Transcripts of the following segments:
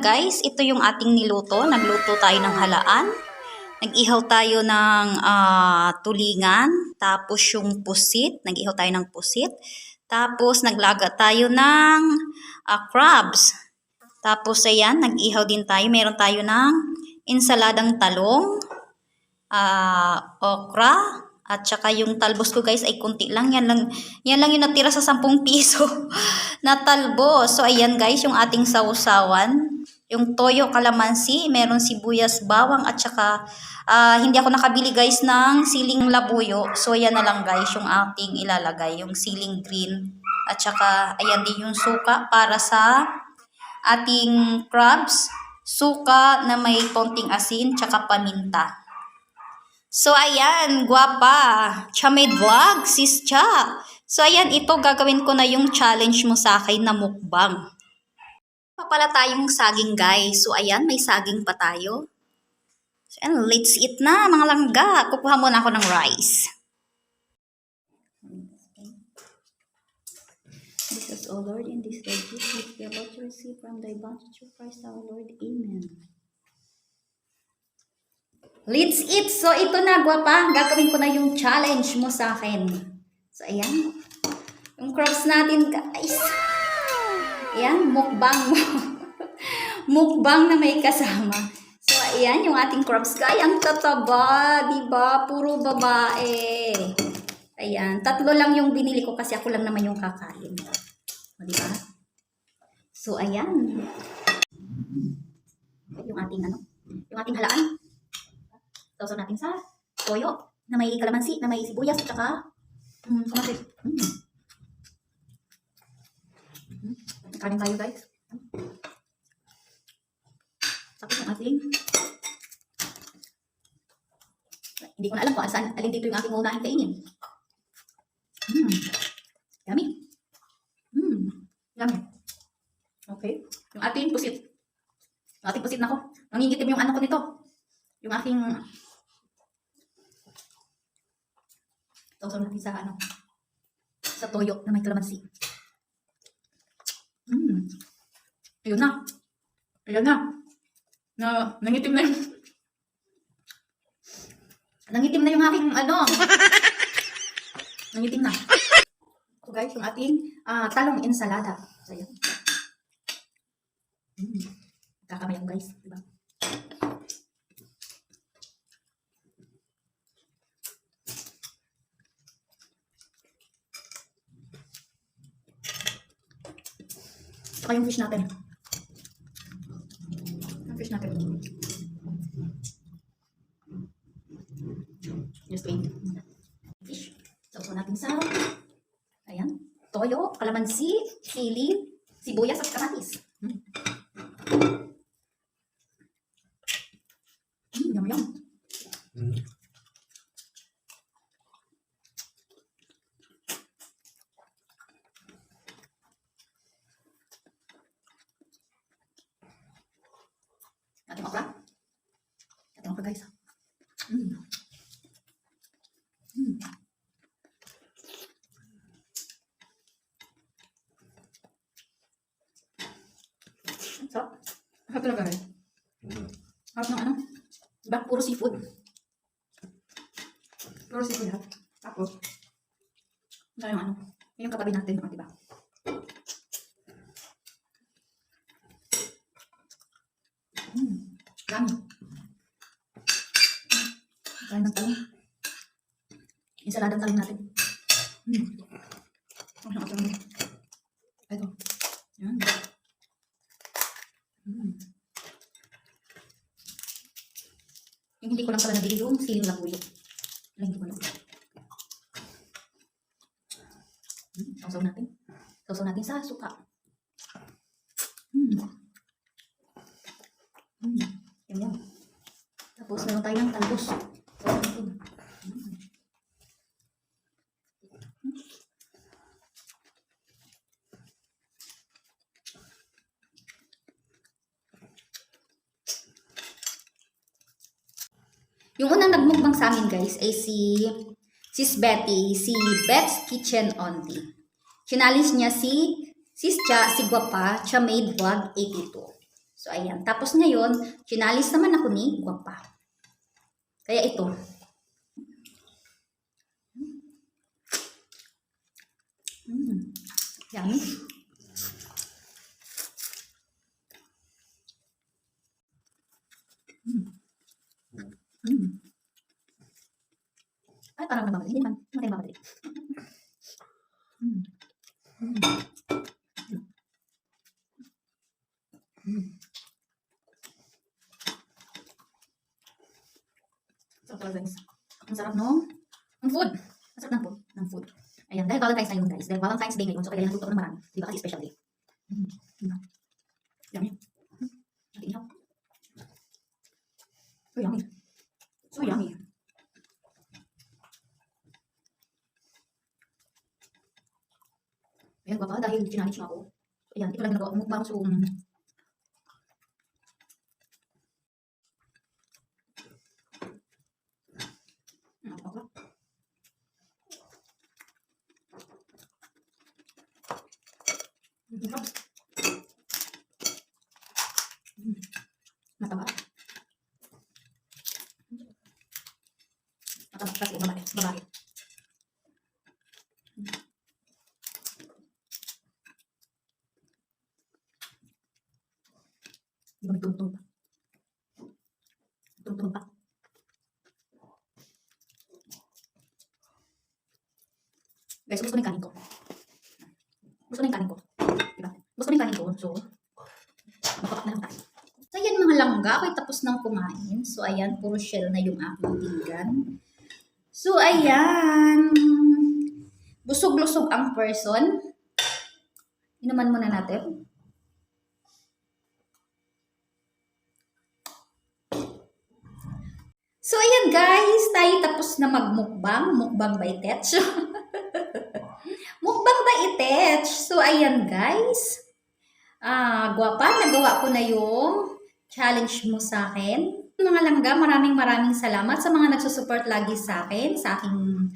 guys, ito yung ating niluto. Nagluto tayo ng halaan. Nag-ihaw tayo ng tulingan. Tapos yung pusit. Nag-ihaw tayo ng pusit. Tapos naglaga tayo ng crabs. Tapos ayan, nag-ihaw din tayo. Meron tayo ng insaladang talong, okra, at saka yung talbos ko guys ay kunti lang. Yan lang yung natira sa 10 piso na talbos. So ayan guys, yung ating sausawan. Yung toyo kalamansi, meron sibuyas, bawang, at saka hindi ako nakabili guys ng siling labuyo. So ayan na lang guys yung ating ilalagay, yung siling green. At saka ayan din yung suka para sa ating crabs. Suka na may konting asin, tsaka paminta. So, ayan, guwapa. Chamid vlog, sis Cha. So, ayan, ito gagawin ko na yung challenge mo sa akin na mukbang. Papala tayong saging, guys. So, ayan, may saging pa tayo. So, ayan, let's eat na, mga langga. Kukuha muna ako ng rice. This is, O Lord, in this day, which we are about to receive from thy bounty through Christ our Lord. Amen. Let's eat! So, ito na, guwapa. Gagawin ko na yung challenge mo sa akin. So, ayan. Yung crabs natin, guys. Ayan, mukbang mo. Mukbang na may kasama. So, ayan, yung ating crabs. Guys, ang tataba, diba? Puro babae. Ayan, 3 lang yung binili ko kasi ako lang naman yung kakain. O, diba? So, ayan. Yung ating, yung ating halaan. Sausaw natin sa toyo na may kalamansi, na may sibuyas, at saka kamatis. Kanin tayo guys. Tapos yung ating, hindi ko na alam kung alin dito yung ating uunahin kainin. Yummy. Yummy. Okay. Yung ating pusit. Yung ating pusit na ko. Nangingitim yung ko nito. Yung aking sausaw natin sa sa toyo na may kalamansi. Ayun na. Ayun na. Nangitim na yung nangitim na yung aking nangitim na. So guys, yung ating talong ensalada. So yun. Kakamayang guys, diba? Saka yung fish natin. Yung fish natin. Just wait. Fish. Sausaw natin sa ayan. Toyo, kalamansi, sili, sibuyas at kamatis. Yum yum. Ating okra. Ating okra guys. Sarap. Sarap talaga rin. Sarap ng diba? Puro seafood. Puro seafood lahat. Tapos, yung yung katabi natin, diba? Yummy. Kain ng talong. Insaladang talong natin. Ito. Yan. Yung hindi ko lang pala nabili yung siling labuyo. Hindi ko lang. Sausaw natin. Sausaw natin sa suka. Yan. Tapos meron tayong talbos. Yung unang nagmukbang sa amin guys ay si Sis Betty, si Bet's Kitchen Only. Challenge niya si Sis Cha, si Guapa, Chamid Vlog 82. So, ayan. Tapos ngayon, chinalis naman ako ni Guwapa. Kaya ito. Yummy. Ay, parang nababali. Hindi naman. Hindi naman nababali. Sarap talaga guys. Ang sarap no? Ang food. Ang sarap ng food. Ng food. Ayan, dahil Valentine's na yun guys. Dahil Valentine's Day ngayon, so kaya nagluto ko ng marami. Di ba kasi special day? Yummy. Natin ihaw. So yummy. So yummy. Ayan, Guwapa, dahil challenge mo ako. Ayan, ito lang nagawa ko mukbang. So, mataba. Mataba kasi babae. Babae. Di ba may tungtong pa? Tungtong pa. Guys, gusto na yung kanin ko. Gusto na yung kanin ko. Diba? Gusto na yung kanin ko. So, makapak na lang tayo. So, ayan mga langga. Ako'y tapos ng kumain. So, ayan. Puro shell na yung aking pinggan. So, ayan. Busog-lusog ang person. Inuman muna natin. So, ayan guys. Tayo tapos na magmukbang. Mukbang by Tetch. Mukbang by Tetch. So, ayan guys. Guwapa, nagawa ko na yung challenge mo sa akin. Mga langga, maraming salamat sa mga nagsusupport lagi sa akin, sa aking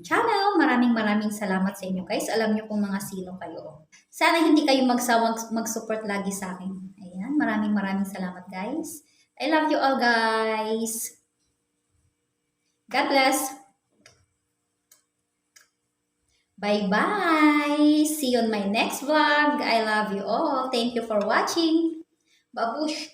channel. Maraming salamat sa inyo guys. Alam niyo kung mga sino kayo. Sana hindi kayo magsawang mag-support lagi sa akin. Ayan, maraming salamat guys. I love you all guys. God bless. Bye-bye. See you on my next vlog. I love you all. Thank you for watching. Babush.